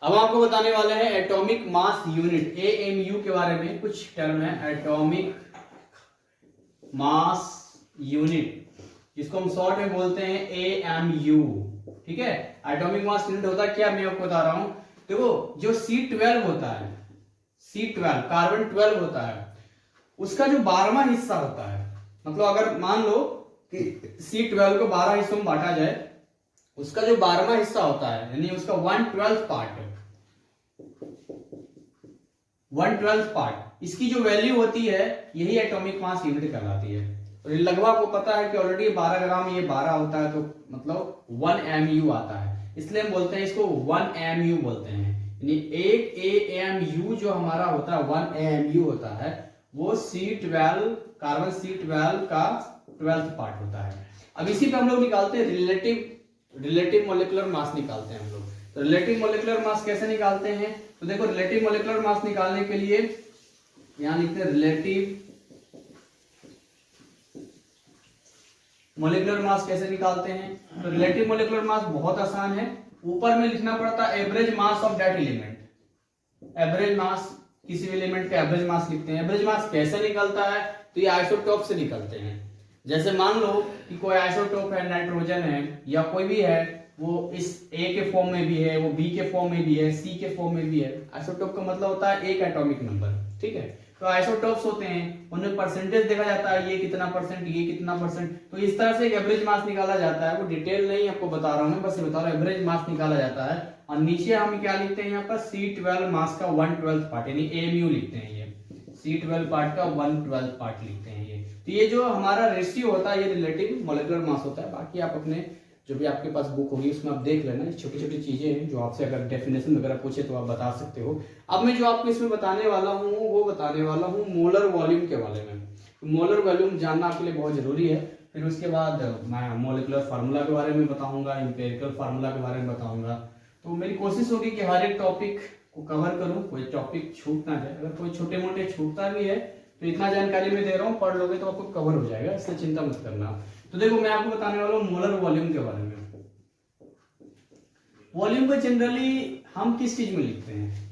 अब आपको बताने वाले हैं एटॉमिक मास यूनिट एएमयू के बारे में। कुछ टर्म है एटॉमिक मास यूनिट, जिसको हम शॉर्ट में बोलते हैं एएमयू। ठीक है, एटॉमिक मास यूनिट होता है क्या, मैं आपको बता रहा हूं। देखो जो C12 होता है, C12 कार्बन 12 होता है, उसका जो 12वां हिस्सा होता है, मतलब अगर मान लो कि C12 को 12 हिस्सों में बांटा जाए, उसका जो 12वां हिस्सा होता है यानी उसका 1/12 पार्ट, 1/12 पार्ट, इसकी जो वैल्यू होती है यही एटॉमिक मास यूनिट कहलाती है। और लगभग आपको पता है कि ऑलरेडी 12 ग्राम ये 12 होता है, तो मतलब 1 MU आता है, इसलिए हम बोलते हैं इसको 1 MU बोलते हैं। यानी एक AMU जो हमारा होता है 1 AMU होता है, वो C12 कार्बन C12 का 12th पार्ट होता है। अब इसी पे हम लोग निकालते हैं रिलेटिव मोलिकुलर मास निकालते हैं हम लोग। तो रिलेटिव मोलिकुलर मास कैसे निकालते हैं, तो देखो रिलेटिव मोलिकुलर मास निकालने के लिए यहां लिखते हैं रिलेटिव मोलिकुलर मास कैसे निकालते हैं। तो रिलेटिव मोलिकुलर मास बहुत आसान है, ऊपर में लिखना पड़ता है average mass of that element. Average mass, किसी भी एलिमेंट का एवरेज मास लिखते हैं। एवरेज मास कैसे निकलता है, तो ये आइसोटोप से निकलते हैं। जैसे मान लो कि कोई आइसोटोप है, नाइट्रोजन है या कोई भी है, वो इस A के फॉर्म में भी है, वो B के फॉर्म में भी है, C के फॉर्म में भी है। आइसोटोप का मतलब होता है एक एटॉमिक नंबर। ठीक है, तो आइसोटोप्स होते हैं, उनमें परसेंटेज देखा जाता है, ये कितना परसेंट, ये कितना परसेंट, तो इस तरह से एक एवरेज मास निकाला जाता है। वो डिटेल नहीं आपको बता रहा हूं मैं, बस ये बता रहा हूं एवरेज मास निकाला जाता है। और नीचे हम क्या लिखते हैं यहाँ पर C12 मास का 1/12 पार्ट यानी AMU लिखते हैं। ये C12 पार्ट का 1/12 पार्ट लिखते हैं। ये तो ये जो हमारा रेशियो होता है ये रिलेटिव मोलिकुलर मास होता है। बाकी आप अपने जो भी आपके पास बुक होगी उसमें आप देख लेना, छोटी छोटी चीजें हैं जो आपसे अगर डेफिनेशन वगैरह पूछे तो आप बता सकते हो। अब मैं जो आपको इसमें बताने वाला हूँ वो बताने वाला हूँ मोलर वॉल्यूम के बारे में। मोलर वॉल्यूम जानना आपके लिए बहुत जरूरी है। फिर उसके बाद मैं मोलिकुलर फार्मूला के बारे में बताऊंगा, एम्पिरिकल फार्मूला के बारे में बताऊंगा। तो मेरी कोशिश होगी कि हर एक टॉपिक को कवर करूं, कोई टॉपिक छूट ना जाए। अगर कोई छोटे मोटे छूटता भी है तो इतना जानकारी मैं दे रहा हूँ, पढ़ लोगे तो आपको कवर हो जाएगा, इससे चिंता मत करना। तो देखो मैं आपको बताने वाला हूँ मोलर वॉल्यूम के बारे में। वॉल्यूम को जनरली हम किस चीज में लिखते हैं,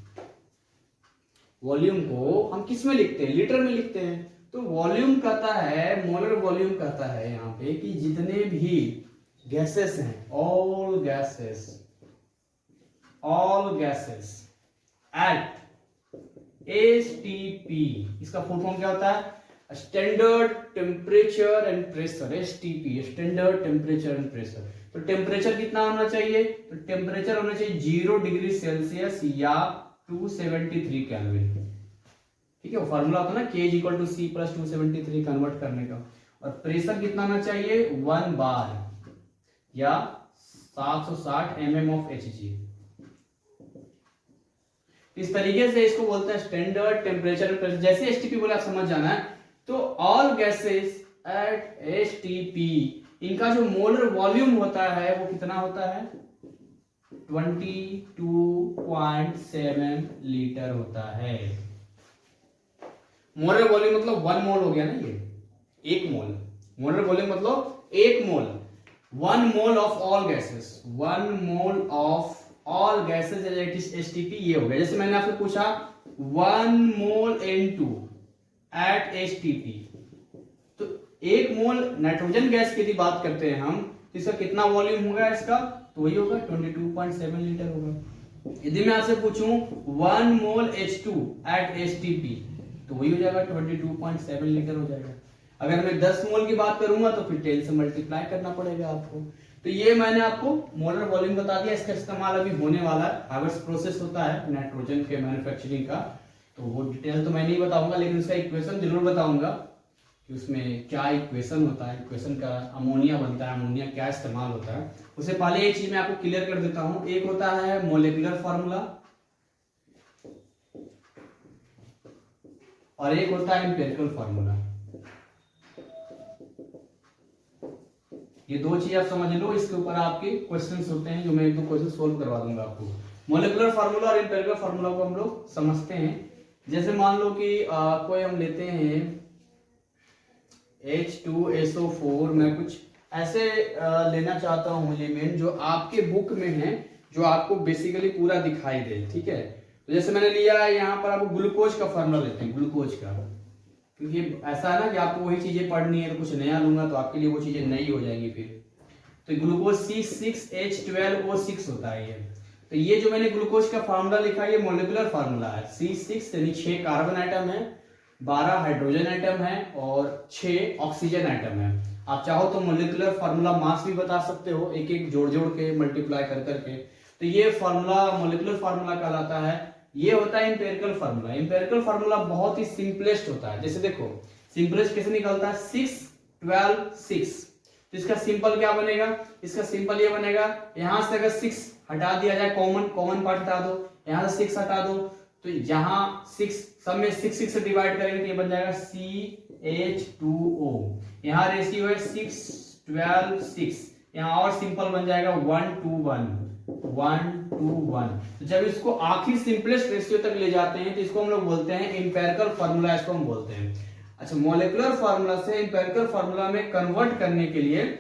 वॉल्यूम को हम किस में लिखते हैं, लीटर में लिखते हैं। तो वॉल्यूम कहता है, मोलर वॉल्यूम कहता है यहाँ पे कि जितने भी गैसेस हैं, ऑल गैसेस एट एसटीपी, इसका फुल फॉर्म क्या होता है, standard temperature and pressure. STP standard temperature and pressure. तो टेम्परेचर कितना होना चाहिए, तो टेम्परेचर होना चाहिए 0 डिग्री सेल्सियस या 273 केल्विन। ठीक है, वो फार्मूला होता है ना K = C + 273 कन्वर्ट करने का। और प्रेशर कितना होना चाहिए 1 बार या 760 mm ऑफ Hg। इस तरीके से इसको बोलते हैं स्टैंडर्ड टेम्परेचर एंड प्रेशर। जैसे एसटीपी बोले आप समझ जाना है। तो ऑल गैसेस एट एसटीपी, इनका जो मोलर वॉल्यूम होता है वो कितना होता है 22.7 लीटर होता है। मोलर वॉल्यूम मतलब 1 मोल हो गया ना, ये 1 मोल। मोलर वॉल्यूम मतलब 1 मोल, 1 mole of all gases, 1 mole of all gases STP ये हो गया। जैसे मैंने आपसे पूछा 1 मोल N2 एट एसटीपी, तो 1 मोल नाइट्रोजन गैस की यदि बात करते हैं हम, तो इसका कितना वॉल्यूम होगा इसका, तो वही होगा 22.7 लीटर होगा। यदि मैं आपसे पूछूं 1 मोल H2 एट एसटीपी, तो वही हो जाएगा 22.7 लीटर हो जाएगा। अगर मैं 10 मोल की बात करूंगा तो फिर 10 से मल्टीप्लाई करना पड़ेगा आपको। तो ये मैंने आपको मोलर वॉल्यूम बता दिया। इसका इस्तेमाल अभी होने वाला है, हार्वेस्ट प्रोसेस होता है नाइट्रोजन के मैन्युफैक्चरिंग का, तो वो डिटेल तो मैं नहीं बताऊंगा, लेकिन उसका इक्वेशन जरूर बताऊंगा कि उसमें क्या इक्वेशन होता है। इक्वेशन का अमोनिया बनता है, अमोनिया क्या इस्तेमाल होता है। उससे पहले एक चीज मैं आपको क्लियर कर देता हूं। एक होता है मोलिकुलर फार्मूला और एक होता है एम्पिरिकल फार्मूला। ये दो चीज आप समझ लो, इसके ऊपर आपके क्वेश्चंस होते हैं जो मैं 1-2 क्वेश्चन सोल्व करवा दूंगा आपको। मोलिकुलर फार्मूला और एम्पिरिकल फार्मूला को हम लोग समझते हैं। जैसे मान लो कि कोई हम लेते हैं H2SO4, मैं कुछ ऐसे लेना चाहता हूं एलिमेंट जो आपके बुक में है, जो आपको बेसिकली पूरा दिखाई दे, ठीक है। तो जैसे मैंने लिया है यहाँ पर, आपको ग्लूकोज का फॉर्मूला लेते हैं, ग्लूकोज का, क्योंकि ऐसा है ना कि आपको वही चीजें पढ़नी है, तो कुछ नया लूंगा तो आपके लिए वो चीजें नई हो जाएंगी फिर। तो ग्लूकोज C6H12O6 होता है ये। तो ये जो मैंने ग्लूकोज का फार्मूला लिखा है, ये मोलिकुलर फार्मूला है। C6 यानी 6 कार्बन आइटम है, 12 हाइड्रोजन आइटम है और 6 ऑक्सीजन आइटम है। आप चाहो तो मोलिकुलर फार्मूला मास भी बता सकते हो, एक एक जोड़ जोड़ के मल्टीप्लाई कर करके। तो ये फार्मूला मोलिकुलर फार्मूला कहलाता है। ये होता है इंपेरिकल फार्मूला। इंपेरिकल फार्मूला बहुत ही सिंपलेस्ट होता है। जैसे देखो सिंपलेस्ट कैसे निकलता है, 6 12 6। तो इसका सिंपल क्या बनेगा, इसका सिंपल ये बनेगा, यहां से अगर 6 हटा दिया जाए, कॉमन पार्ट हटा दो, यहां से 6 हटा दो, तो जहां 6 सब में 6 6 से डिवाइड करेंगे तो ये बन जाएगा CH2O। यहाँ रेशियो है 6 12 6। यहाँ और सिंपल बन जाएगा 1 to 1 1 to 1। तो जब इसको आखिर सिंपलेस्ट रेशियो तक ले जाते हैं तो इसको हम लोग बोलते हैं इंपेरिकल फार्मूला, इसको हम बोलते हैं। अच्छा, मॉलिक्यूलर फार्मूला से इंपेरिकल फार्मूला में कन्वर्ट करने के लिए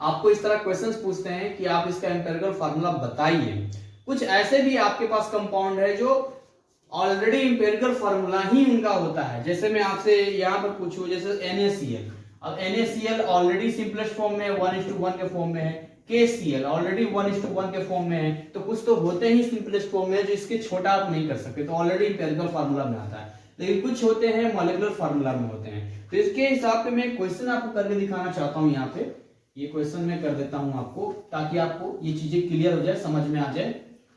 आपको इस तरह क्वेश्चंस पूछते हैं कि आप इसका इंपेरिकल फार्मूला बताइए। कुछ ऐसे भी आपके पास कंपाउंड है जो ऑलरेडी इंपेरिकल फार्मूला ही उनका होता है। जैसे मैं आपसे यहाँ पर पूछूं, जैसे NaCl। अब NaCl ऑलरेडी सिंपलेस्ट फॉर्म में 1:1 के फॉर्म में है, KCl ऑलरेडी 1:1 के फॉर्म में है। तो कुछ तो होते ही सिंपलेस्ट फॉर्म में जो इसके छोटा आप नहीं कर सकते, तो ऑलरेडी इंपेरिकल फार्मूला में आता है। लेकिन कुछ होते हैं मॉलिक्यूलर फार्मूला में होते हैं। तो इसके हिसाब से मैं क्वेश्चन आपको करके दिखाना चाहता हूं। यहाँ पे ये क्वेश्चन मैं कर देता हूं आपको, ताकि आपको ये चीजें क्लियर हो जाए, समझ में आ जाए।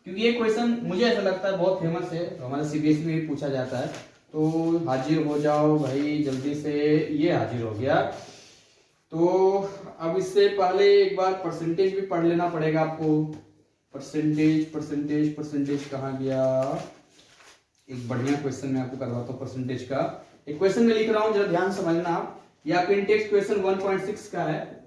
क्योंकि ये क्वेश्चन मुझे ऐसा लगता है बहुत फेमस है, हमारे CBSE में भी पूछा जाता है। तो हाजिर हो जाओ भाई जल्दी से। ये हाजिर हो गया। तो अब इससे पहले एक बार परसेंटेज भी पढ़ लेना पड़ेगा आपको। परसेंटेज कहाँ गया? एक बढ़िया क्वेश्चन मैं आपको करवाता हूँ परसेंटेज का। एक क्वेश्चन मैं लिख रहा हूँ, जरा ध्यान समझना आप। ये आपके इंटेक्स क्वेश्चन 1.6 का है।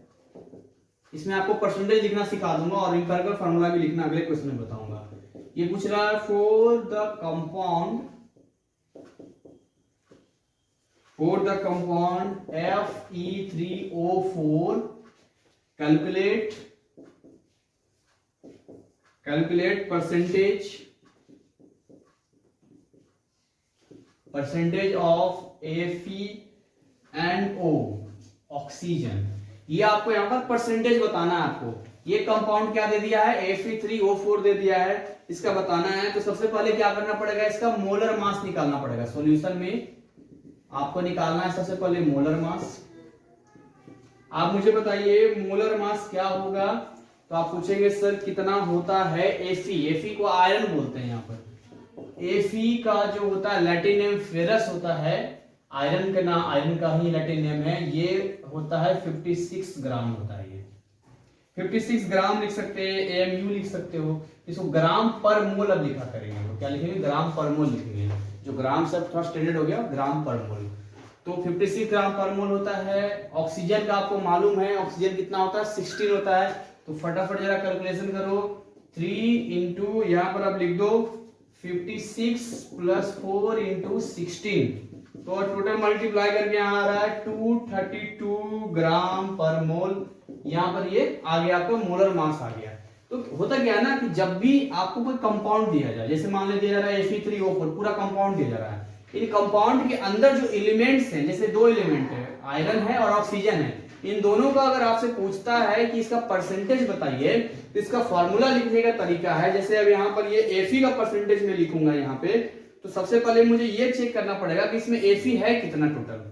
इसमें आपको परसेंटेज लिखना सिखा दूंगा और इंपेरिकल फार्मूला भी लिखना अगले क्वेश्चन में बताऊंगा। ये पूछ रहा है for the compound Fe3O4 calculate percentage of FeNO oxygen. ये आपको यहाँ पर परसेंटेज बताना है आपको। ये कंपाउंड क्या दे दिया है, Fe3O4 दे दिया है, इसका बताना है। तो सबसे पहले क्या करना पड़ेगा, इसका मोलर मास निकालना पड़ेगा। सॉल्यूशन में आपको निकालना है सबसे पहले मोलर मास। आप मुझे बताइए मोलर मास क्या होगा। तो आप पूछेंगे सर कितना होता है Fe को आयरन बोलते हैं। यहाँ पर Fe का जो होता है लैटिन नेम फेरस होता है, आयरन का नाम, आयरन का ही लैटिन नेम है। ये होता है 56 ग्राम होता है। ये 56 ग्राम लिख सकते हैं, AMU लिख सकते हो। इसको ग्राम पर मोल अब लिखा करेंगे। तो क्या लिखेंगे, ग्राम पर मोल लिखेंगे। जो ग्राम से थोड़ा स्टैंडर्ड हो गया, ग्राम पर मोल। तो 56 ग्राम पर मोल होता है। ऑक्सीजन का आपको मालूम है, ऑक्सीजन कितना होता है, 16 होता है। तो फटाफट जरा कैलकुलेशन करो। 3 इंटू यहाँ पर आप लिख दो 56 + 4 × 16। तो टोटल मल्टीप्लाई करके यहाँ आ रहा है 232 ग्राम पर मोल। यहाँ पर ये आ गया, आपका मोलर मास आ गया। तो होता क्या है ना कि जब भी आपको कोई कंपाउंड दिया जाए, जैसे मान लीजिए दिया जा रहा है Fe3O4 पूरा कंपाउंड दिया जा रहा है। इन कंपाउंड के अंदर जो एलिमेंट्स हैं, जैसे 2 एलिमेंट है, आयरन है और ऑक्सीजन है, इन दोनों का अगर आपसे पूछता है कि इसका परसेंटेज बताइए, तो इसका फॉर्मूला लिखने का तरीका है। जैसे अब यहाँ पर ये Fe का परसेंटेज में लिखूंगा यहाँ पे। तो सबसे पहले मुझे ये चेक करना पड़ेगा कि इसमें Fe है कितना टोटल,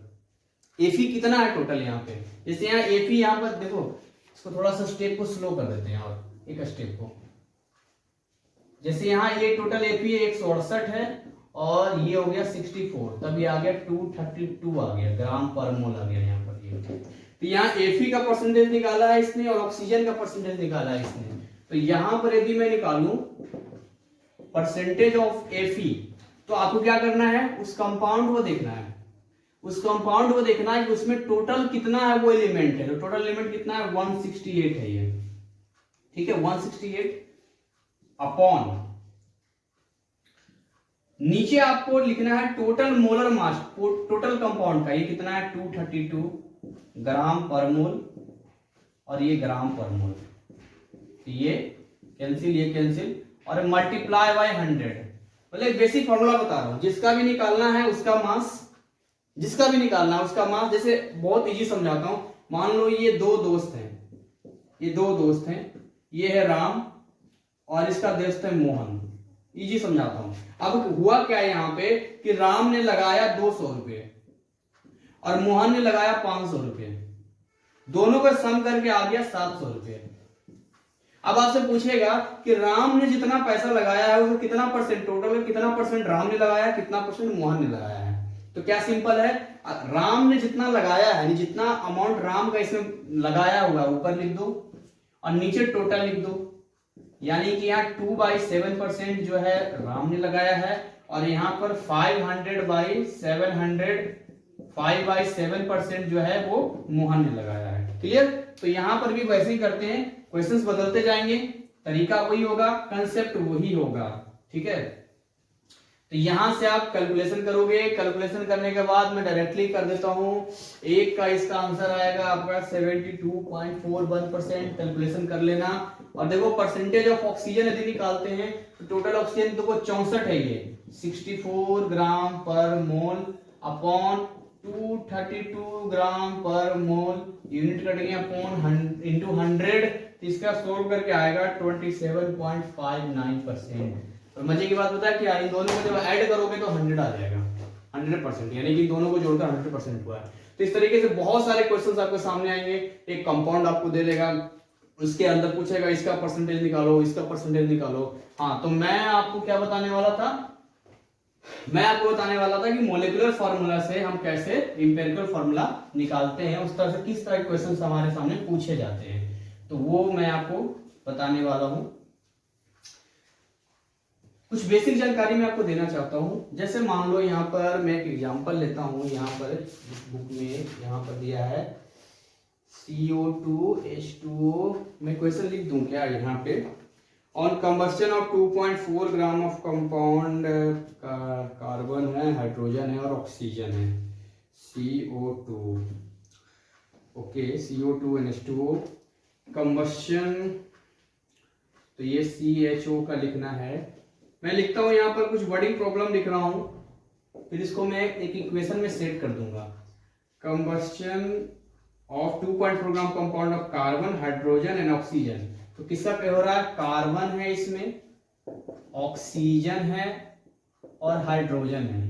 Fe कितना है टोटल यहाँ पे। जैसे यहाँ Fe यहाँ पर देखो, इसको थोड़ा सा स्टेप को स्लो कर देते हैं और एक स्टेप को। जैसे यहाँ ये टोटल Fe 168 है और ये हो गया 64, तब ये आ गया 232 आ गया ग्राम पर मोल आ गया यहाँ पर ये। तो यहाँ Fe का परसेंटेज निकाला है इसने और ऑक्सीजन का परसेंटेज निकाला है इसने। तो यहाँ पर यदि मैं निकालूं परसेंटेज ऑफ Fe, तो आपको क्या करना है, उस कंपाउंड को देखना है। उस कंपाउंड को देखना है कि उसमें टोटल कितना है वो एलिमेंट है। तो टोटल एलिमेंट कितना है, 168 है ये, ठीक है। 168 अपॉन नीचे आपको लिखना है total molar mass, total compound का। ये कितना है, 232 ग्राम पर मोल और ये ग्राम पर मोल। तो ये कैंसिल, ये कैंसिल, और मल्टीप्लाई बाय 100। मतलब एक बेसिक फॉर्मूला बता रहा हूं, जिसका भी निकालना है उसका मास, जिसका भी निकालना है उसका मास। जैसे बहुत इजी समझाता हूं, मान लो ये दो दोस्त हैं, ये दो दोस्त हैं, ये है राम और इसका दोस्त है मोहन। इजी समझाता हूं। अब हुआ क्या है यहाँ पे कि राम ने लगाया 200 रुपये और मोहन ने लगाया 500 रुपये, दोनों का सम करके आ गया 700 रुपये। अब आपसे पूछेगा कि राम ने जितना पैसा लगाया है उसमें कितना परसेंट टोटल है, कितना परसेंट राम ने लगाया, कितना परसेंट मोहन ने लगाया है। तो क्या सिंपल है, राम ने जितना लगाया है, जितना अमाउंट राम का इसमें लगाया हुआ है ऊपर लिख दो और नीचे टोटल लिख दो। यानी कि यहाँ 2/7% जो है राम ने लगाया है और यहाँ पर 5/7% जो है वो मोहन ने लगाया है। क्लियर? तो यहाँ पर भी वैसे ही करते हैं, क्वेश्चंस बदलते जाएंगे, तरीका वही होगा, कंसेप्ट वही होगा। ठीक है, तो यहां से आप कैलकुलेशन करोगे, कैलकुलेशन करने के बाद मैं डायरेक्टली कर देता हूं। एक का इसका आंसर आएगा आपका 72.41%। कैलकुलेशन कर लेना और देखो परसेंटेज ऑफ ऑक्सीजन यदि निकालते हैं तो टोटल ऑक्सीजन देखो 64 है, ये 64 ग्राम पर मोल अपॉन 232 ग्राम पर मोल, यूनिट कट गया अपॉन इंटू 100, इसका सोल्व करके आएगा 27.59%। और मजे की बात बता है कि इन दोनों को जब ऐड करोगे तो 100 आ जाएगा, 100%, यानी कि दोनों को जोड़कर 100% हुआ है। तो इस तरीके से बहुत सारे क्वेश्चंस आपके सामने आएंगे। एक कंपाउंड आपको दे देगा, उसके अंदर पूछेगा इसका परसेंटेज निकालो, इसका परसेंटेज निकालो। हाँ, तो मैं आपको क्या बताने वाला था, मैं आपको बताने वाला था कि मोलिकुलर फार्मूला से हम कैसे इंपेरिकल फार्मूला निकालते हैं, उस तरह से किस तरह के क्वेश्चंस हमारे सामने पूछे जाते हैं, तो वो मैं आपको बताने वाला हूं। कुछ बेसिक जानकारी मैं आपको देना चाहता हूं। जैसे मान लो यहाँ पर मैं एक एग्जांपल लेता हूं, यहाँ पर इस बुक में यहाँ पर दिया है CO2H2O। मैं क्वेश्चन लिख दूं क्या यहाँ पे, on combustion of 2.4 gram of compound, carbon है, हाइड्रोजन है और ऑक्सीजन है, CO2, okay, CO2 and H2O combustion, तो ये CHO का लिखना है। मैं लिखता हूं यहाँ पर कुछ वर्डिंग प्रॉब्लम लिख रहा हूं, फिर इसको मैं एक इक्वेशन में सेट कर दूंगा। Combustion of 2.4 gram compound of carbon, hydrogen and oxygen, तो किसका क्या हो रहा है, कार्बन है इसमें, ऑक्सीजन है और हाइड्रोजन है।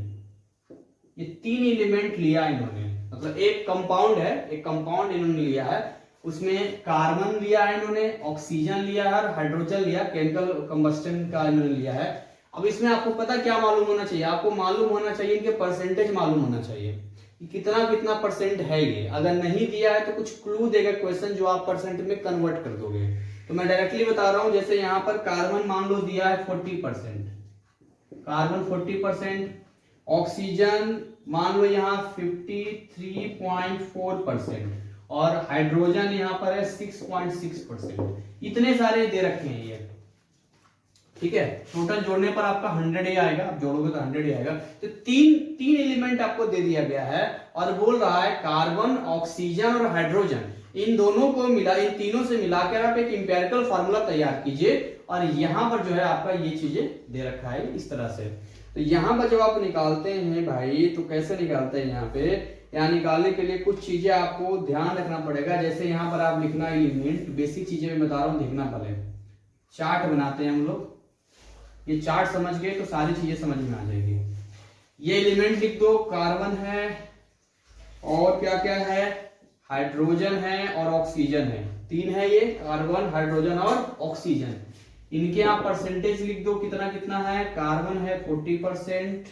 ये तीन एलिमेंट लिया इन्होंने, मतलब एक कंपाउंड है, एक कंपाउंड इन्होंने लिया है, उसमें कार्बन लिया है इन्होंने, ऑक्सीजन लिया है और हाइड्रोजन लिया, केमिकल कंबस्टन का इन्होंने लिया है। अब इसमें आपको पता क्या मालूम होना चाहिए, आपको मालूम होना चाहिए इनके परसेंटेज मालूम होना चाहिए कि कितना कितना परसेंट है ये। अगर नहीं दिया है तो कुछ क्लू देगा क्वेश्चन जो आप परसेंट में कन्वर्ट कर दोगे। तो मैं डायरेक्टली बता रहा हूं, जैसे यहाँ पर कार्बन मान लो दिया है 40%, कार्बन 40%, ऑक्सीजन मान लो यहाँ 53.4% और हाइड्रोजन यहाँ पर है 6.6%। इतने सारे दे रखे हैं ये, ठीक है। टोटल जोड़ने पर आपका 100 ही आएगा, आप जोड़ोगे तो 100 ही आएगा। तो तीन एलिमेंट आपको दे दिया गया है और बोल रहा है कार्बन, ऑक्सीजन और हाइड्रोजन, इन दोनों को मिला, इन तीनों से मिलाकर आप एक इंपेरिकल फार्मूला तैयार कीजिए। और यहां पर जो है आपका ये चीजें दे रखा है इस तरह से। तो यहां पर जब आप निकालते हैं भाई, तो कैसे निकालते हैं यहाँ पे, यहाँ निकालने के लिए कुछ चीजें आपको ध्यान रखना पड़ेगा। जैसे यहाँ पर आप लिखना एलिमेंट, बेसिक चीजें मैं बता रहा हूँ, देखना पड़े। चार्ट बनाते हैं हम लोग, ये चार्ट समझ गए तो सारी चीजें समझ में आ जाएगी। ये एलिमेंट लिख दो, कार्बन है और क्या क्या है, हाइड्रोजन है और ऑक्सीजन है, तीन है ये, कार्बन, हाइड्रोजन और ऑक्सीजन। इनके आप परसेंटेज लिख दो, कितना कितना है, कार्बन है 40%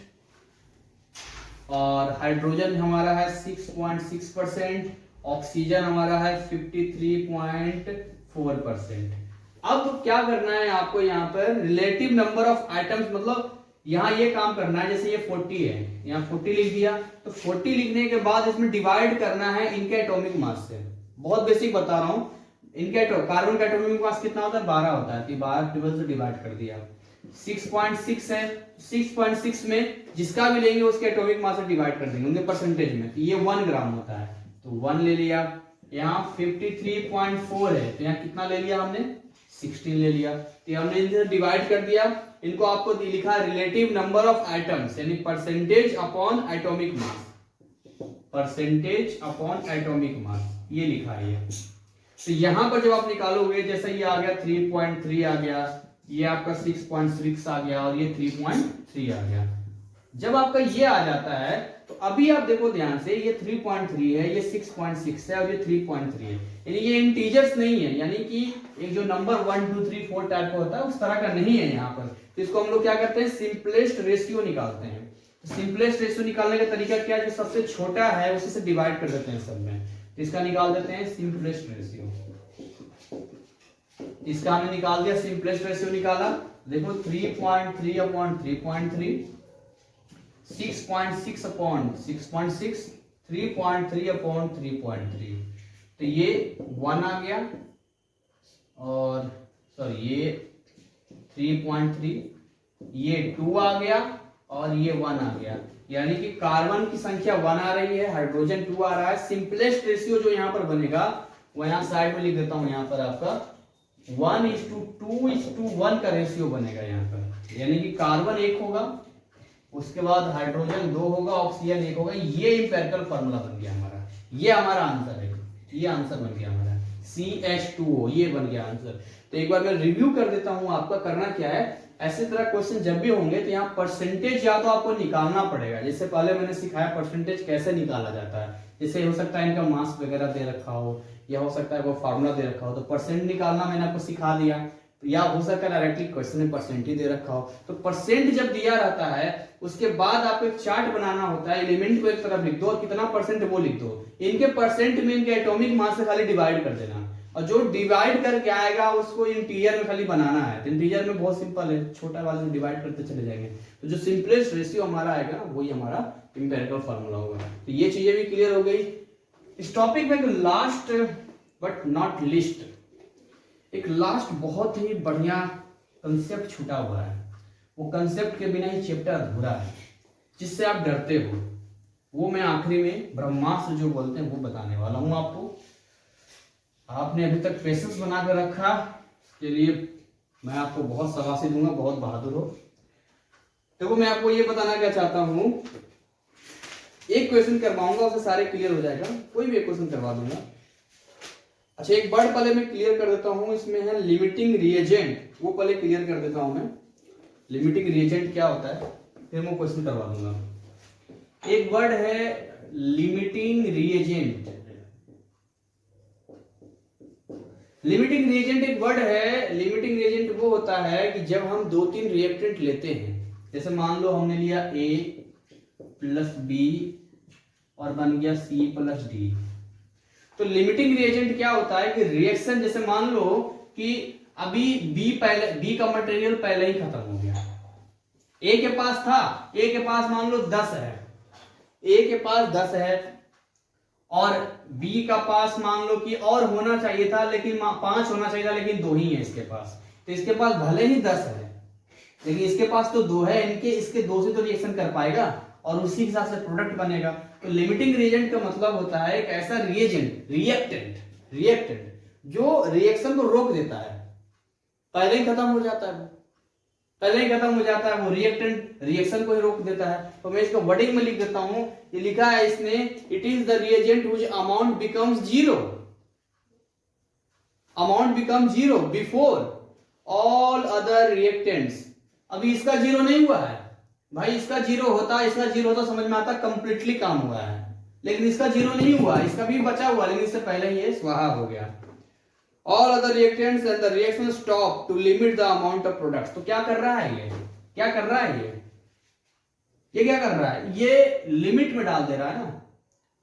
और हाइड्रोजन हमारा है 6.6%, ऑक्सीजन हमारा है 53.4%। अब क्या करना है आपको, यहाँ पर रिलेटिव नंबर ऑफ आइटम्स, मतलब यहाँ ये काम करना है। जैसे ये 40 है, यहाँ 40 लिख दिया, तो 40 लिखने के बाद इसमें डिवाइड करना है इनके एटॉमिक मास से। बहुत बेसिक बता रहा हूँ, इनके कार्बन का एटॉमिक मास कितना होता है, 12 होता है, तो 12 12 से डिवाइड कर दिया। 6.6 है, 6.6 में जिसका भी लेंगे उसके एटॉमिक मास से डिवाइड कर देंगे उनके परसेंटेज में, तो ये 1 ग्राम होता है, तो 1 ले लिया। यहाँ 53.4 है, तो यहाँ कितना ले लिया हमने, 16 ले लिया, तो हमने इनसे डिवाइड कर दिया। इनको आपको लिखा रिलेटिव नंबर ऑफ एटम्स, यानी percentage upon atomic mass, percentage upon atomic mass, ये लिखा है ये। तो यहां पर जब आप निकालोगे, जैसे ये आ गया 3.3 आ गया, ये आपका 6.6 आ गया और ये 3.3 आ गया। जब आपका ये आ जाता है तो अभी आप देखो ध्यान से, ये 3.3 है, ये 6.6 है और ये 3.3 है, यानी ये इंटीजर्स नहीं है, यानी कि एक जो नंबर 1 2 3 4 टाइप का होता है उस तरह का नहीं है यहाँ पर। तो इसको हम लोग क्या करते हैं, सिंपलेस्ट रेशियो निकालते हैं। तो सिंपलेस्ट रेशियो निकालने का तरीका क्या है, जो सबसे छोटा है उसी से डिवाइड कर देते हैं सब में, तो इसका निकाल देते हैं सिंपलेस्ट रेशियो। इसका हमने निकाल दिया, सिंपलेस्ट रेशियो निकाला, देखो 3.3 अपॉन 3.3, 6.6 अपॉन 6.6, 3.3 अपॉन 3.3, तो ये 1 आ गया, और सॉरी ये 3.3, ये 2 आ गया और ये 1 आ गया, यानी कि कार्बन की संख्या 1 आ रही है, हाइड्रोजन 2 आ रहा है। सिंपलेस्ट रेशियो जो यहाँ पर बनेगा वो यहाँ साइड में लिख देता हूं, यहाँ पर आपका 1:2:1 का रेशियो बनेगा यहाँ पर, यानी कि कार्बन 1 होगा, उसके बाद हाइड्रोजन 2 होगा, ऑक्सीजन 1 होगा। ये इंपेरिकल फार्मूला बन गया हमारा, ये हमारा आंसर है, ये आंसर बन गया हमारा CH2O, ये बन गया आंसर। तो एक बार मैं रिव्यू कर देता हूं, आपका करना क्या है, ऐसे तरह क्वेश्चन जब भी होंगे तो यहाँ परसेंटेज या तो आपको निकालना पड़ेगा, जैसे पहले मैंने सिखाया परसेंटेज कैसे निकाला जाता है, जैसे हो सकता है इनका मास वगैरह दे रखा हो, या हो सकता है वो फार्मूला दे रखा हो, तो परसेंट निकालना मैंने आपको सिखा दिया, या हो सकता है डायरेक्टली क्वेश्चन में परसेंट ही दे रखा हो। तो परसेंट जब दिया रहता है उसके बाद आपको एक चार्ट बनाना होता है, एलिमेंट को एक तरफ लिख दो और कितना परसेंट वो लिख दो, इनके परसेंट में इनके एटॉमिक मास से खाली डिवाइड कर देना, और जो डिवाइड करके आएगा उसको इंटीजर में खाली बनाना है। तो इंटीजर में बहुत सिंपल है, छोटा वाले में डिवाइड करते चले जाएंगे, तो जो सिंपलेस्ट रेशियो हमारा आएगा ना वही हमारा इंपेरिकल फार्मूला होगा। तो ये चीजें भी क्लियर हो गई। इस टॉपिक में लास्ट बट नॉट लीस्ट, एक लास्ट बहुत ही बढ़िया कंसेप्ट छूटा हुआ है, वो कंसेप्ट के बिना ही चैप्टर अधूरा है, जिससे आप डरते हो, वो मैं आखिरी में ब्रह्मास्त्र जो बोलते हैं वो बताने वाला हूं आपको। आपने अभी तक पेशेंस बना कर रखा, इसके लिए मैं आपको बहुत शाबाशी दूंगा, बहुत बहादुर हो। देखो मैं आपको ये बताना क्या चाहता हूं, एक क्वेश्चन करवाऊंगा, उससे सारे क्लियर हो जाएगा, कोई भी एक क्वेश्चन करवा दूंगा। अच्छा एक वर्ड पहले मैं क्लियर कर देता हूं, इसमें है लिमिटिंग रिएजेंट, वो पहले क्लियर कर देता हूं मैं, लिमिटिंग रिएजेंट क्या होता है, फिर मैं क्वेश्चन करवा दूंगा। एक वर्ड है लिमिटिंग रिएजेंट, लिमिटिंग रिएजेंट एक वर्ड है। लिमिटिंग रिएजेंट वो होता है कि जब हम 2-3 रिएक्टेंट लेते हैं, जैसे मान लो हमने लिया A + B और बन गया C + D, तो लिमिटिंग रिएजेंट क्या होता है कि रिएक्शन, जैसे मान लो कि अभी B का मटेरियल पहले ही खत्म हो गया, A के पास था, A के पास मान लो 10 है, A के पास 10 है और B का पास मान लो कि और होना चाहिए था, लेकिन 5 होना चाहिए था, लेकिन 2 ही है इसके पास। तो इसके पास भले ही 10 है लेकिन इसके पास तो 2 है, इसके 2 से तो रिएक्शन कर पाएगा और उसी हिसाब से प्रोडक्ट बनेगा। तो लिमिटिंग रिएजेंट का मतलब होता है एक ऐसा रिएजेंट, रिएक्टेंट जो रिएक्शन को रोक देता है, पहले ही खत्म हो जाता है, पहले ही खत्म हो जाता है वो रिएक्टेंट, रिएक्शन को ही रोक देता है। तो मैं इसको वर्डिंग में लिख देता हूं, ये लिखा है इसने, it is the reagent which amount becomes zero, amount become zero before all other reactants. अभी इसका जीरो नहीं हुआ है भाई, इसका जीरो होता समझ में आता कंप्लीटली काम हुआ है, लेकिन इसका जीरो नहीं हुआ, इसका भी बचा हुआ, लेकिन इससे पहले ही ये स्वाहा हो गया। All other reactants and the reaction stop to limit the amount of products। तो क्या कर रहा है ये, क्या कर रहा है ये क्या कर रहा है, ये लिमिट में डाल दे रहा है ना,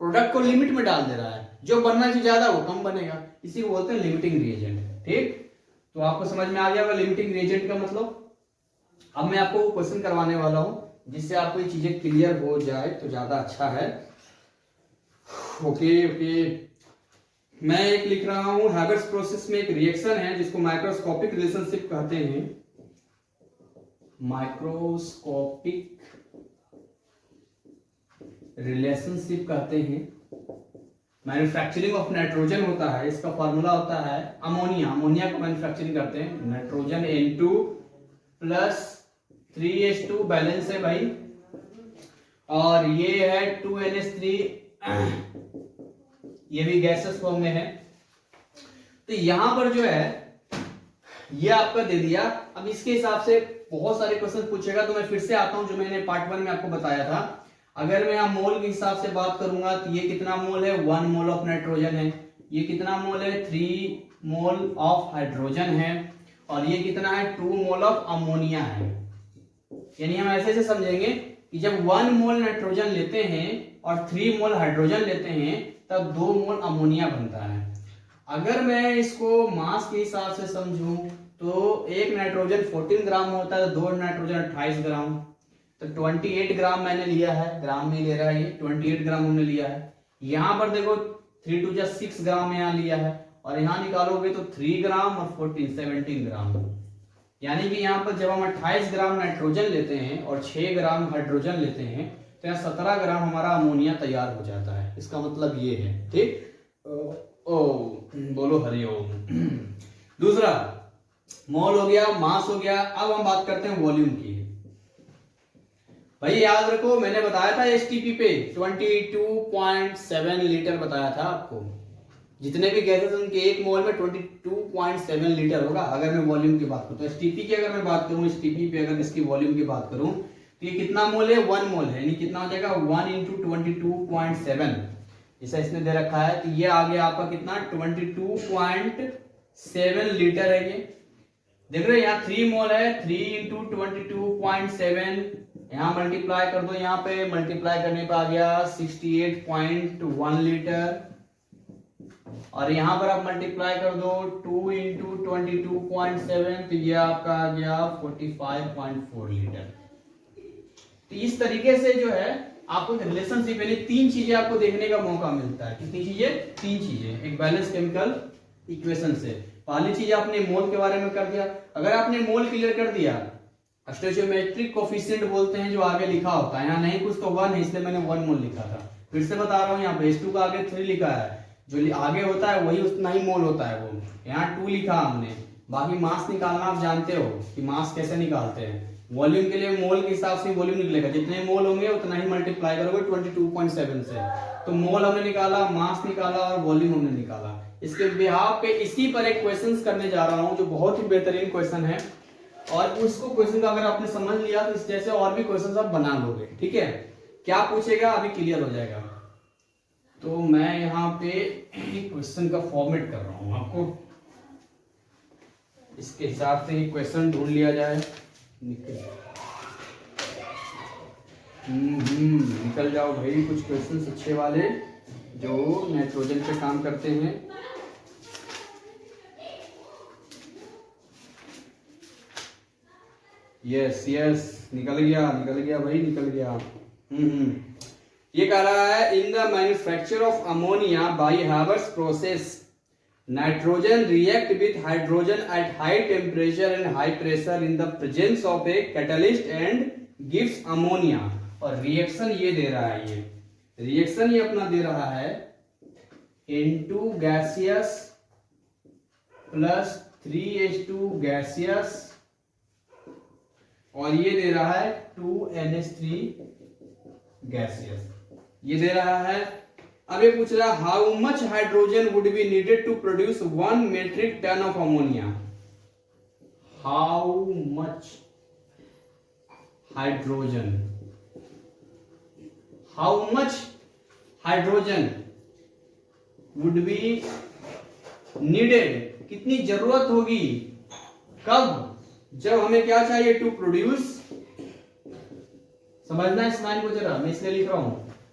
प्रोडक्ट को लिमिट में डाल दे रहा है, जो बनना चाहिए ज्यादा वो कम बनेगा, इसी को बोलते हैं लिमिटिंग रिएजेंट। ठीक, तो आपको समझ में आ गया होगा लिमिटिंग रिएजेंट का मतलब। अब मैं आपको क्वेश्चन करवाने वाला हूं जिससे आपको ये चीजें क्लियर हो जाए तो ज्यादा अच्छा है। ओके, मैं एक लिख रहा हूं, हैबर्स प्रोसेस में एक रिएक्शन है जिसको माइक्रोस्कोपिक रिलेशनशिप कहते हैं, माइक्रोस्कोपिक रिलेशनशिप कहते हैं। मैन्युफैक्चरिंग ऑफ नाइट्रोजन होता है, इसका फॉर्मूला होता है अमोनिया। अमोनिया को मैन्युफैक्चरिंग करते हैं nitrogen N2 plus 3H2 balance है भाई, और ये है 2NH3 ये भी गैसेस फॉर्म में है। तो यहां पर जो है ये आपका दे दिया। अब इसके हिसाब से बहुत सारे क्वेश्चन पूछेगा, तो मैं फिर से आता हूं जो मैंने पार्ट 1 में आपको बताया था। अगर मैं यहाँ मोल के हिसाब से बात करूंगा तो ये कितना मोल है, 1 मोल ऑफ नाइट्रोजन है। ये कितना मोल है, 3 मोल ऑफ हाइड्रोजन है। और ये कितना है, 2 मोल ऑफ अमोनिया है। यानी हम ऐसे से समझेंगे कि जब 1 मोल नाइट्रोजन लेते हैं और 3 मोल हाइड्रोजन लेते हैं तब 2 मोल अमोनिया बनता है। अगर मैं इसको मास के हिसाब से समझूं तो एक नाइट्रोजन 14 ग्राम होता है, तो 2 नाइट्रोजन 28 ग्राम, तो 28 ग्राम मैंने लिया है, ग्राम में ले रहा है ये 28 ग्राम हमने लिया है। यहां पर देखो 3 2 6 ग्राम यहाँ लिया है, और यहाँ निकालोगे तो 3 ग्राम और 14 17 ग्राम। यानी कि यहाँ पर जब हम 28 ग्राम नाइट्रोजन लेते हैं और 6 ग्राम हाइड्रोजन लेते हैं तो यहाँ 17 ग्राम हमारा अमोनिया तैयार हो जाता है। इसका मतलब ये है, ठीक। ओ बोलो हरिओम। दूसरा मोल हो गया, मास हो गया। अब हम बात करते हैं वॉल्यूम की। भाई याद रखो मैंने बताया था एसटीपी पे 22.7 लीटर बताया था आपको। जितने भी गैसेस उनके एक मोल में 22.7 लीटर होगा। अगर मैं वॉल्यूम की बात करूं तो एसटीपी की अगर मैं बात करूं, एसटीपी पे अगर इसकी वॉल्यूम की बात करूं तो ये कितना मोल है, 1 मोल है। यानी कितना हो जाएगा 1 × 22.7, जैसा इसने दे रखा है। तो ये आ गया आपका कितना 22.7 लीटर है। ये देख रहे हो यहाँ 3 मोल है, 3 × 22.7, यहाँ मल्टीप्लाई कर दो, यहाँ पे मल्टीप्लाई करने पे आ गया 68.1 लीटर, और यहाँ पर आप मल्टीप्लाई कर दो 2 × 22.7, तो ये आपका आ गया 45.4 लीटर। तो इस तरीके से जो है आपको रिलेशनशिप यानी 3 चीजें आपको देखने का मौका मिलता है। कितनी चीजें, 3 चीजें एक बैलेंस केमिकल इक्वेशन से। पहली चीज आपने मोल के बारे में कर दिया। अगर आपने मोल क्लियर कर दिया, स्टोइचियोमेट्रिक कोफिशिएंट बोलते हैं जो आगे लिखा होता है, यहाँ नहीं कुछ तो 1 है इसलिए मैंने 1 मोल लिखा था। फिर से बता रहा हूँ, यहाँ पे H2 का आगे 3 लिखा है, जो आगे होता है वही उतना ही मोल होता है। वो यहाँ 2 लिखा हमने। बाकी मास निकालना आप जानते हो कि मास कैसे निकालते हैं। वॉल्यूम के लिए मोल के हिसाब से वॉल्यूम निकलेगा, जितने मोल होंगे उतना ही मल्टीप्लाई करोगे 22.7 से। तो मोल हमने निकाला, मास निकाला और वॉल्यूम हमने निकाला। इसके बिहाफ पे इसी पर एक क्वेश्चन करने जा रहा हूं जो बहुत ही बेहतरीन क्वेश्चन है, और उसको क्वेश्चन का अगर आपने समझ लिया तो इस जैसे और भी क्वेश्चन आप बना लोगे। ठीक है, क्या पूछेगा अभी क्लियर हो जाएगा। तो मैं यहाँ पे क्वेश्चन का फॉर्मेट कर रहा हूं आपको, इसके हिसाब से ही क्वेश्चन ढूंढ लिया जाए। निकल जाओ भाई कुछ क्वेश्चन अच्छे वाले जो नाइट्रोजन पे काम करते हैं। यस यस, निकल गया भाई, निकल गया। ये कह रहा है in the manufacture of ammonia by Haber's process nitrogen react with hydrogen at high temperature and high pressure in the presence of a catalyst and gives ammonia. और रिएक्शन ये दे रहा है, ये रिएक्शन ये अपना दे रहा है N2 gaseous plus 3H2 gaseous, और ये दे रहा है 2NH3 गैसियस, ये दे रहा है। अब ये पूछ रहा है how much hydrogen would be needed to produce 1 metric ton of ammonia. How much hydrogen, how much hydrogen would be needed, कितनी जरूरत होगी, कब, जब हमें क्या चाहिए, टू प्रोड्यूस। समझना इस लाइन को जरा, मैं इसलिए लिख रहा हूं,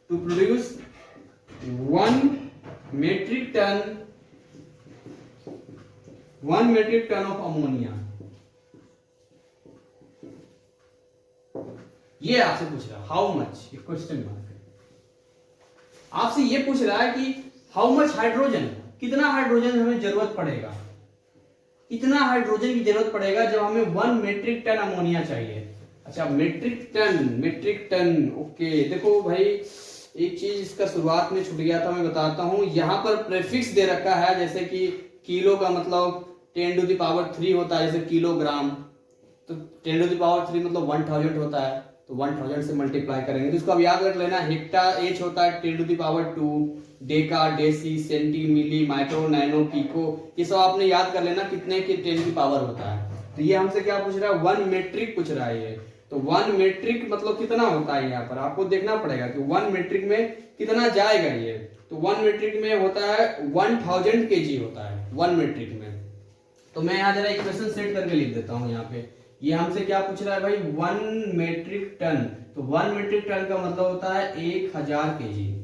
to produce 1 metric ton of ammonia. ये आपसे पूछ रहा है हाउ मच, ये क्वेश्चन मार्क है। आपसे ये पूछ रहा है कि हाउ मच हाइड्रोजन, कितना हाइड्रोजन हमें जरूरत पड़ेगा, कितना हाइड्रोजन की जरूरत पड़ेगा जब हमें 1 मेट्रिक टन अमोनिया चाहिए। अच्छा मेट्रिक टन, ओके। देखो भाई एक चीज इसका शुरुआत में छूट गया था, मैं बताता हूँ। यहाँ पर प्रेफिक्स दे रखा है, जैसे कि किलो का मतलब 10⁻³ होता है, जैसे किलोग्राम, तो 10⁻³ मतलब 1000 होता है, तो 1000 से मल्टीप्लाई करेंगे। तो इसको आप याद रख लेना। हेक्टा एच होता है 10⁻², डेका, डेसी, सेंटी, मिली, माइक्रो, नैनो, पिको, ये सब आपने याद कर लेना कितने के 10 की पावर होता है। तो ये हमसे क्या पूछ रहा है, 1 मेट्रिक पूछ रहा है ये। तो 1 मेट्रिक मतलब कितना होता है, यहाँ पर आपको देखना पड़ेगा कि 1 मेट्रिक में कितना जाएगा ये। तो 1 मेट्रिक में होता है 1000 केजी होता है 1 मेट्रिक में। तो मैं यहाँ जरा इक्वेशन सेट करके लिख देता हूँ यहाँ पे। ये हमसे क्या पूछ रहा है भाई, 1 मेट्रिक टन। तो 1 मेट्रिक टन का मतलब होता है 1000 केजी।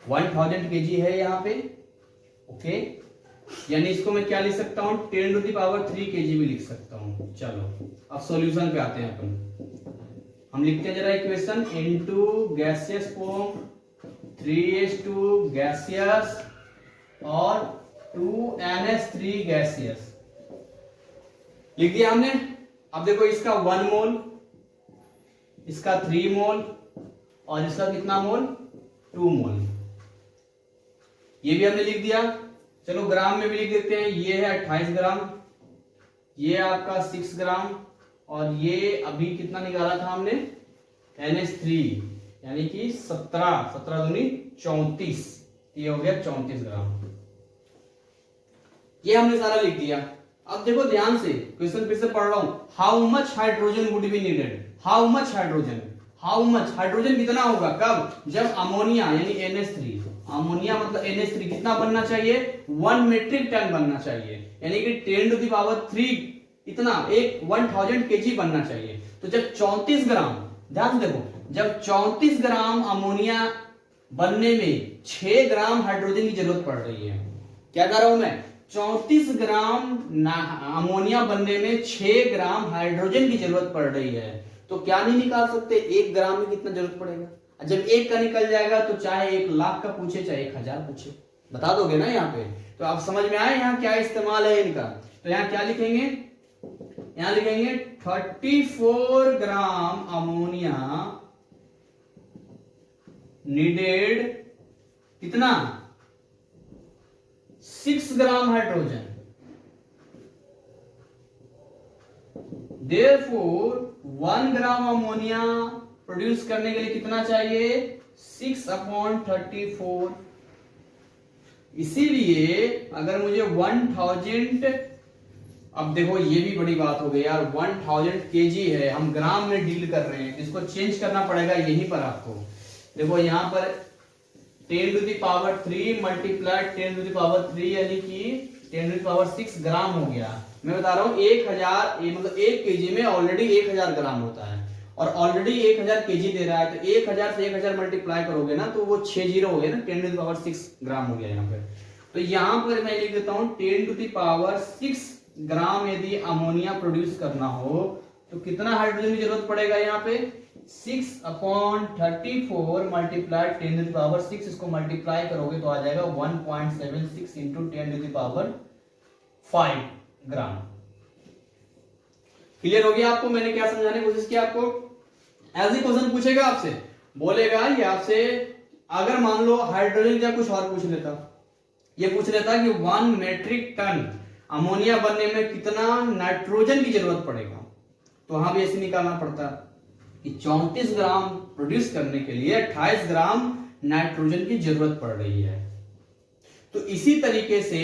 1000 केजी है यहाँ पे, ओके। यानी इसको मैं क्या लिख सकता हूँ, 10⁻³ केजी भी लिख सकता हूँ। चलो अब सॉल्यूशन पे आते हैं अपन। हम लिखते हैं जरा equation, N2 gaseous form, 3H2 gaseous और 2NH3 गैसियस। लिख दिया हमने। अब देखो इसका 1 मोल, इसका 3 मोल और इसका कितना मोल, 2 मोल। ये भी हमने लिख दिया। चलो ग्राम में भी लिख देते हैं। ये है 28 ग्राम, ये आपका 6 ग्राम, और ये अभी कितना निकाला था हमने, NH3, यानी कि 17 दूनी 34, ये हो गया 34 ग्राम। ये हमने सारा लिख दिया। अब देखो ध्यान से, क्वेश्चन फिर से पढ़ रहा हूं। How much hydrogen would be needed, how much hydrogen, how much hydrogen कितना होगा, कब, जब अमोनिया यानी NH3, अमोनिया मतलब NH3 कितना बनना चाहिए, 1 मेट्रिक टन बनना चाहिए, यानी कि 10⁻³ इतना, एक 1000 केजी बनना चाहिए। तो जब 34 ग्राम, ध्यान से देखो, जब 34 ग्राम अमोनिया बनने में 6 ग्राम हाइड्रोजन की जरूरत पड़ रही है। क्या कर रहा हूं मैं, 34 ग्राम अमोनिया बनने में 6 ग्राम हाइड्रोजन की जरूरत पड़ रही है। तो क्या नहीं निकाल सकते, 1 ग्राम में कितना जरूरत पड़ेगा। जब 1 का निकल जाएगा तो चाहे 1 लाख का पूछे चाहे 1000 पूछे, बता दोगे ना यहाँ पे। तो आप समझ में आए यहाँ क्या इस्तेमाल है इनका। तो यहाँ क्या लिखेंगे, यहाँ लिखेंगे 34 ग्राम अमोनिया नीडेड कितना, 6 gram hydrogen. Therefore 1 gram ammonia produce करने के लिए कितना चाहिए, 6/34। इसीलिए अगर मुझे 1000, अब देखो ये भी बड़ी बात हो गई यार, 1000 केजी है, हम ग्राम में डील कर रहे हैं, इसको चेंज करना पड़ेगा यहीं पर आपको। देखो यहाँ पर 10⁻³ मल्टीप्लाई 10⁻³ यानी कि 10⁻6 ग्राम हो गया। मैं बता रहा हूँ 1000, मतलब 1 केजी में ऑलरेडी 1000 ग्राम होता है, और ऑलरेडी 1000 केजी दे रहा है, तो 1000 से 1000 मल्टीप्लाई करोगे ना तो वो 6 जीरो हो गया ना, 10⁻6 ग्राम हो गया यहाँ पे। तो यहाँ पर मैं लिख देता हूँ 10⁻6 ग्राम यदि अमोनिया प्रोड्यूस करना हो तो कितना हाइड्रोजन की जरूरत पड़ेगा यहाँ पे, 6/34 मल्टीप्लाई 10⁻6, इसको मल्टीप्लाई करोगे तो आ जाएगा 1.76 इंटू 10⁵ ग्राम। क्लियर हो गया आपको, मैंने क्या समझाने की कोशिश की आपको। ऐसे क्वेश्चन पूछेगा आपसे, बोलेगा ये आपसे, अगर मान लो हाइड्रोजन या कुछ और पूछ लेता, ये पूछ लेता कि 1 मेट्रिक टन अमोनिया बनने में कितना नाइट्रोजन की जरूरत पड़ेगा, तो वहां भी ऐसे निकालना पड़ता कि 34 ग्राम प्रोड्यूस करने के लिए 28 ग्राम नाइट्रोजन की जरूरत पड़ रही है। तो इसी तरीके से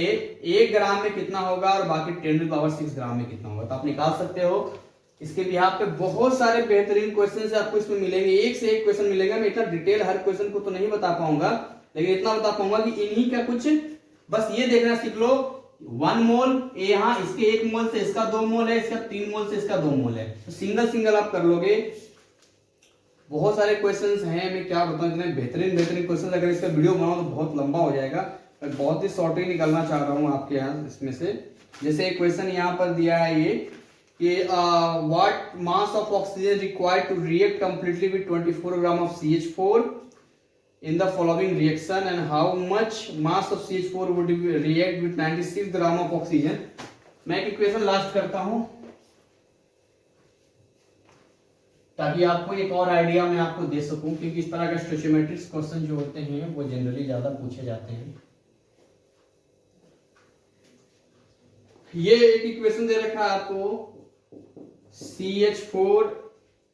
1 ग्राम में कितना होगा और बाकी 10⁻6 ग्राम में कितना होगा, तो आप निकाल सकते हो। इसके बिहाफ पे बहुत सारे बेहतरीन क्वेश्चन आपको इसमें मिलेंगे, एक से एक क्वेश्चन मिलेगा। मैं इतना डिटेल हर क्वेश्चन को तो नहीं बता पाऊंगा, लेकिन इतना बता पाऊंगा कि इन्हीं का कुछ बस ये देखना सीख लो। 1 मोल यहाँ, इसके 1 मोल से इसका 2 मोल है, इसका 3 मोल से इसका 2 मोल है, तो सिंगल सिंगल आप कर लोगे। बहुत सारे क्वेश्चंस हैं, मैं क्या बताऊं, इतने बेहतरीन बेहतरीन क्वेश्चन। अगर इसका वीडियो बनाऊं तो बहुत लंबा हो जाएगा, मैं बहुत ही शॉर्ट ही निकालना चाह रहा हूं आपके यहाँ इसमें से। जैसे एक क्वेश्चन यहाँ पर दिया है ये कि what mass of oxygen required to react completely with 24 gram of CH4 in the following reaction and how much mass of CH4 would react with 96 gram of oxygen। मैं एक इक्वेशन लास्ट करता हूं ताकि आपको एक और आइडिया मैं आपको दे सकूं, क्योंकि इस तरह के स्टोइचियोमेट्रिक्स क्वेश्चन जो होते हैं वो जनरली ज्यादा पूछे जाते हैं। ये एक इक्वेशन दे रखा है आपको, CH4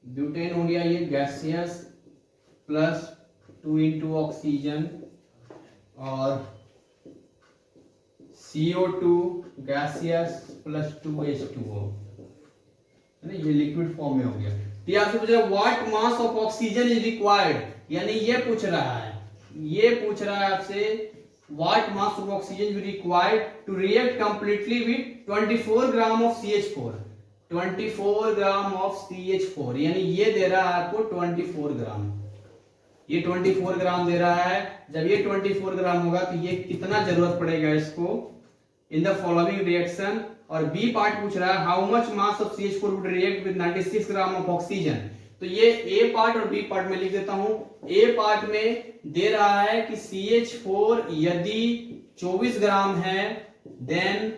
ब्यूटेन हो गया ये गैसियस प्लस 2 इंटू ऑक्सीजन, और CO2 गैसियस प्लस 2H2O, ये लिक्विड फॉर्म में हो गया। तो ये आपसे पूछ रहा है what mass of oxygen is required, यानी ये पूछ रहा है आपसे what mass of oxygen is required to react completely with 24 gram of CH4, 24 gram of CH4, यानी ये दे रहा है आपको 24 ग्राम, ये 24 ग्राम दे रहा है। जब ये 24 ग्राम होगा तो ये कितना जरूरत पड़ेगा इसको इन द फॉलोइंग रिएक्शन। और बी पार्ट पूछ रहा है how much mass of CH4 would react with 96 gram of oxygen. तो ये ए पार्ट और बी पार्ट में लिख देता हूं। ए पार्ट में दे रहा है कि CH4 यदि 24 ग्राम है देन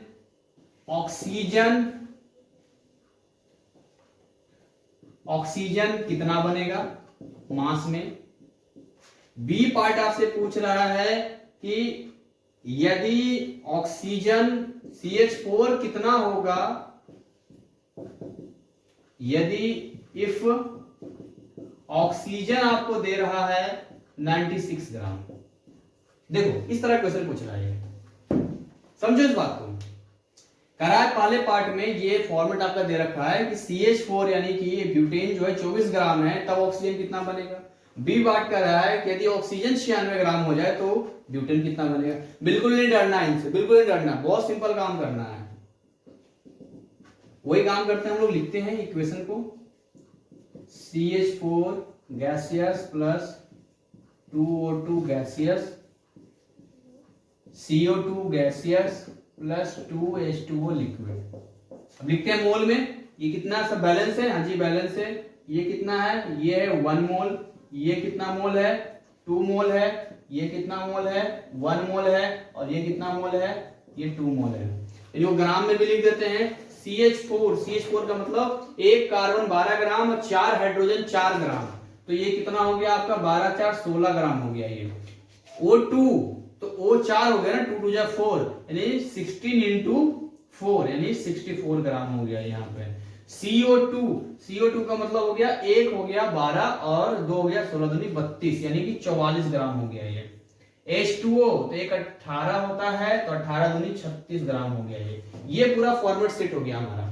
ऑक्सीजन कितना बनेगा मास में। बी पार्ट आपसे पूछ रहा है कि यदि ऑक्सीजन CH4 कितना होगा, यदि इफ ऑक्सीजन आपको दे रहा है 96 ग्राम। देखो इस तरह क्वेश्चन पूछ रहा है, समझो इस बात को। करा है पहले पार्ट में ये फॉर्मेट आपका दे रखा है कि CH4 यानी कि ये ब्यूटेन जो है 24 ग्राम है, तब ऑक्सीजन कितना बनेगा। बी बात कर रहा है कि यदि ऑक्सीजन 96 ग्राम हो जाए तो ब्यूटेन कितना बनेगा। बिल्कुल नहीं डरना इनसे, बिल्कुल नहीं डरना, बहुत सिंपल काम करना है। वही काम करते हैं हम लोग, लिखते हैं इक्वेशन को CH4 gaseous plus 2O2 gaseous, CO2 gaseous plus 2H2O liquid. अब लिखते हैं मोल में, ये कितना सब बैलेंस है, हाँ जी बैलेंस है। ये कितना है, ये है 1 मोल, ये कितना मोल है 2 मोल है, ये कितना मोल है 1 मोल है, और ये कितना मोल है ये 2 मोल है। जो ग्राम में भी लिख देते हैं CH4 का मतलब एक कार्बन 12 ग्राम और 4 हाइड्रोजन 4 ग्राम, तो ये कितना हो गया आपका 12 4 16 ग्राम हो गया। ये O2 तो O4 हो गया ना, 2 2 जा 4 यानी 16 इंटू 4 यानी 64 ग्राम हो गया यहाँ पे। CO2 का मतलब हो गया एक हो गया 12 और 2 हो गया 16 दूनी 32 यानी कि 44 ग्राम हो गया ये। H2O तो एक 18 होता है तो 18 दूनी 36 ग्राम हो गया ये पूरा फॉर्मेट सेट हो गया हमारा।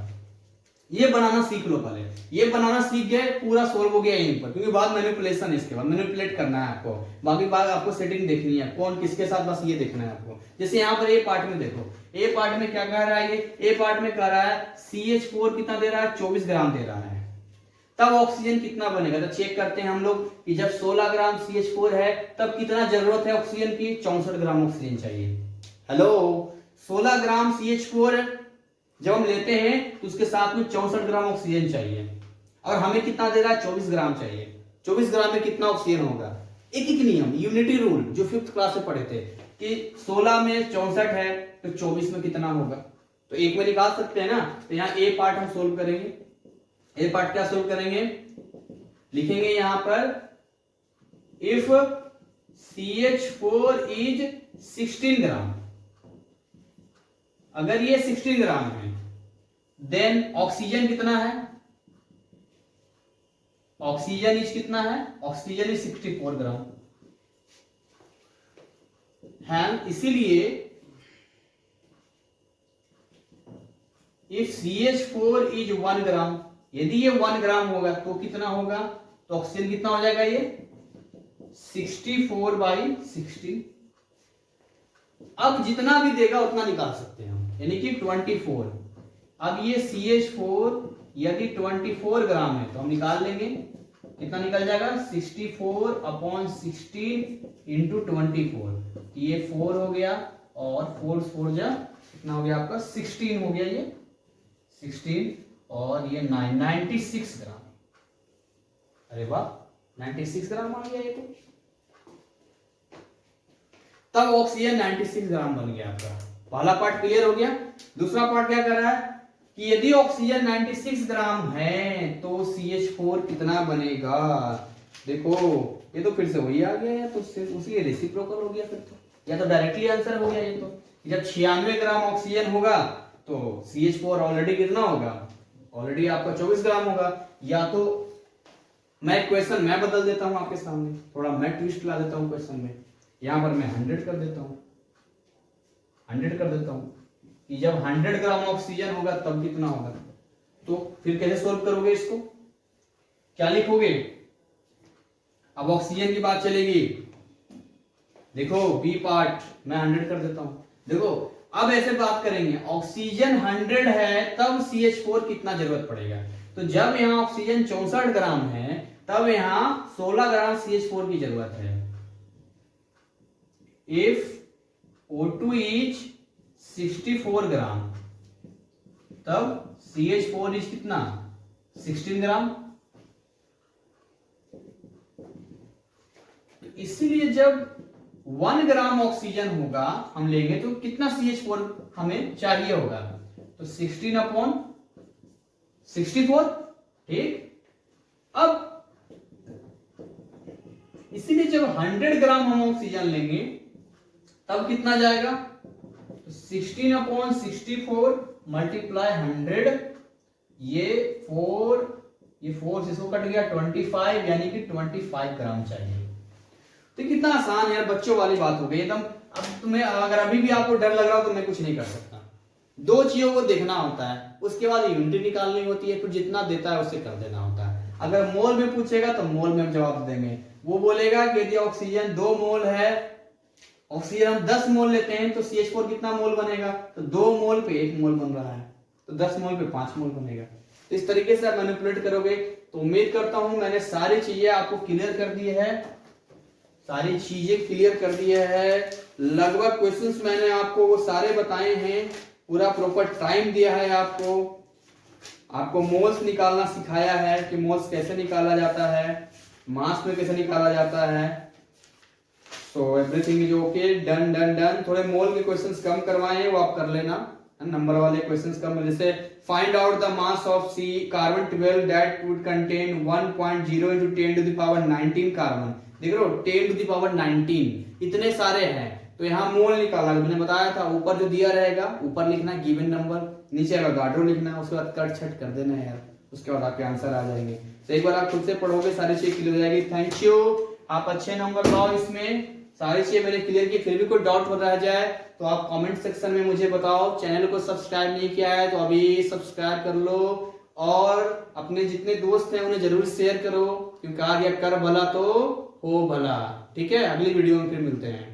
ये बनाना सीख लो पहले, ये बनाना सीख गए पूरा सोल्व हो गया यहीं पर, क्योंकि बाद मैनिपुलेशन है, इसके बाद मैनिपुलेट करना है आपको, बाकी बात आपको सेटिंग देखनी है कौन किसके साथ, बस ये देखना है आपको। जैसे यहाँ पर ए पार्ट में देखो, ए पार्ट में क्या कह रहा है, ये ए पार्ट में कह रहा है CH4 कितना दे रहा है 24 ग्राम दे रहा है, तब ऑक्सीजन कितना बनेगा। तो चेक करते हैं हम लोग कि जब 16 ग्राम CH4 है तब कितना जरूरत है ऑक्सीजन की, 64 ग्राम ऑक्सीजन चाहिए। हेलो 16 ग्राम CH4 जब हम लेते हैं तो उसके साथ में 64 ग्राम ऑक्सीजन चाहिए, और हमें कितना दे रहा है 24 ग्राम चाहिए। 24 ग्राम में कितना ऑक्सीजन होगा, एक एक नियम यूनिटी रूल जो 5th क्लास में पढ़े थे कि 16 में 64 है तो 24 में कितना होगा, तो एक में निकाल सकते हैं ना। तो यहाँ ए पार्ट हम सोल्व करेंगे। ए पार्ट क्या सोल्व करेंगे, लिखेंगे यहां पर इफ CH4 इज 16 ग्राम, अगर ये 16 ग्राम है देन ऑक्सीजन कितना है, ऑक्सीजन इज कितना है, ऑक्सीजन इज 64 ग्राम है। इसीलिए इफ CH4 इज 1 ग्राम, यदि ये 1 ग्राम होगा तो कितना होगा, तो ऑक्सीजन कितना हो जाएगा ये 64/16। अब जितना भी देगा उतना निकाल सकते हैं हम, यानी कि 24। अब ये CH4 यदि 24 ग्राम है तो हम निकाल लेंगे, कितना निकल जाएगा 64/16 इंटू 24, ये 4 हो गया और 4 4 जा कितना हो गया आपका 16 हो गया, ये 16 और ये 96 ग्राम। अरे वाह 96 ग्राम आ गया ये तो, तब ऑक्सीजन 96 ग्राम बन गया आपका। पहला पार्ट क्लियर हो गया। दूसरा पार्ट क्या कर रहा है कि यदि ऑक्सीजन 96 ग्राम है तो CH4 कितना बनेगा? देखो ये तो फिर से वही आ गया है, तो उसी रेसिप्रोकल हो गया फिर तो, या तो डायरेक्टली आंसर हो गया ये तो। जब 96 ग्राम ऑक्सीजन होगा तो CH4 ऑलरेडी कितना होगा? ऑलरेडी आपका 24 ग्राम होगा। या तो मैं क्वेश्चन मैं बदल देता हूं आपके सामने, थोड़ा मैं ट्विस्ट ला देता हूं क्वेश्चन में, यहां पर मैं 100 कर देता हूं, 100 कर देता हूं कि जब 100 ग्राम ऑक्सीजन होगा तब कितना होगा। तो फिर कैसे सोल्व करोगे इसको? क्या लिखोगे? अब ऑक्सीजन की बात चलेगी, देखो बी पार्ट मैं 100 कर देता हूं। देखो अब ऐसे बात करेंगे, ऑक्सीजन 100 है तब CH4 कितना जरूरत पड़ेगा। तो जब यहां ऑक्सीजन 64 ग्राम है तब यहां 16 ग्राम CH4 की जरूरत है। इफ O2 इज 64 ग्राम तब CH4 इज कितना? 16 ग्राम। इसीलिए जब 1 ग्राम ऑक्सीजन होगा हम लेंगे तो कितना CH4 हमें चाहिए होगा? तो 16/64, ठीक। अब इसीलिए जब 100 ग्राम हम ऑक्सीजन लेंगे तब कितना जाएगा? तो 16/64 मल्टीप्लाई 100, ये 4 से इसको कट गया 25, यानी कि 25 ग्राम चाहिए। तो कितना आसान है यार, बच्चों वाली बात हो गई एकदम। अब तुम्हें अगर अभी भी आपको डर लग रहा हो तो मैं कुछ नहीं कर सकता। 2 चीजों को देखना होता है, उसके बाद यूनिट निकालनी होती है, फिर जितना देता है उससे कर देना होता है। अगर मोल में पूछेगा तो मोल में हम जवाब देंगे। वो बोलेगा कि यदि ऑक्सीजन 2 मोल है, ऑक्सीजन हम 10 मोल लेते हैं तो CH4 कितना मोल बनेगा? तो 2 मोल पे 1 मोल बन रहा है, तो 10 मोल पे 5 मोल बनेगा। तो इस तरीके से आप मैनिपुलेट करोगे। तो उम्मीद करता हूं मैंने सारी चीजें आपको क्लियर कर दी है, सारी चीजें क्लियर कर दी है। लगभग क्वेश्चंस मैंने आपको वो सारे बताए हैं, पूरा प्रॉपर टाइम दिया है आपको मोल्स निकालना सिखाया है कि मोल्स कैसे निकाला जाता है, मास में कैसे निकाला जाता है। So everything is okay, done done done. थोड़े मोल के क्वेश्चंस कम करवाए हैं वो आप कर लेना, नंबर वाले क्वेश्चंस कम, जैसे find out the mass of C carbon 12 that would contain 1.0 into 10 to the power 19 carbon. देख रहे हो 10 to the power 19 इतने सारे हैं। तो यहाँ मोल निकाला, मैंने बताया था ऊपर जो दिया रहेगा ऊपर लिखना गिवन नंबर, नीचे अवोगाड्रो लिखना, उसके बाद कट छट कर देना है यार, उसके बाद आपके आंसर आ जाएंगे। तो एक बार आप खुद से पढ़ोगे सारी चीज क्लियर हो जाएगी। थैंक यू, आप अच्छे नंबर लाओ इसमें। सारी चीजें मैंने क्लियर की, फिर भी कोई डाउट हो रह जाए तो आप कमेंट सेक्शन में मुझे बताओ। चैनल को सब्सक्राइब नहीं किया है तो अभी सब्सक्राइब कर लो, और अपने जितने दोस्त हैं उन्हें जरूर शेयर करो, क्योंकि आगे कर भला तो हो भला। ठीक है, अगली वीडियो में फिर मिलते हैं।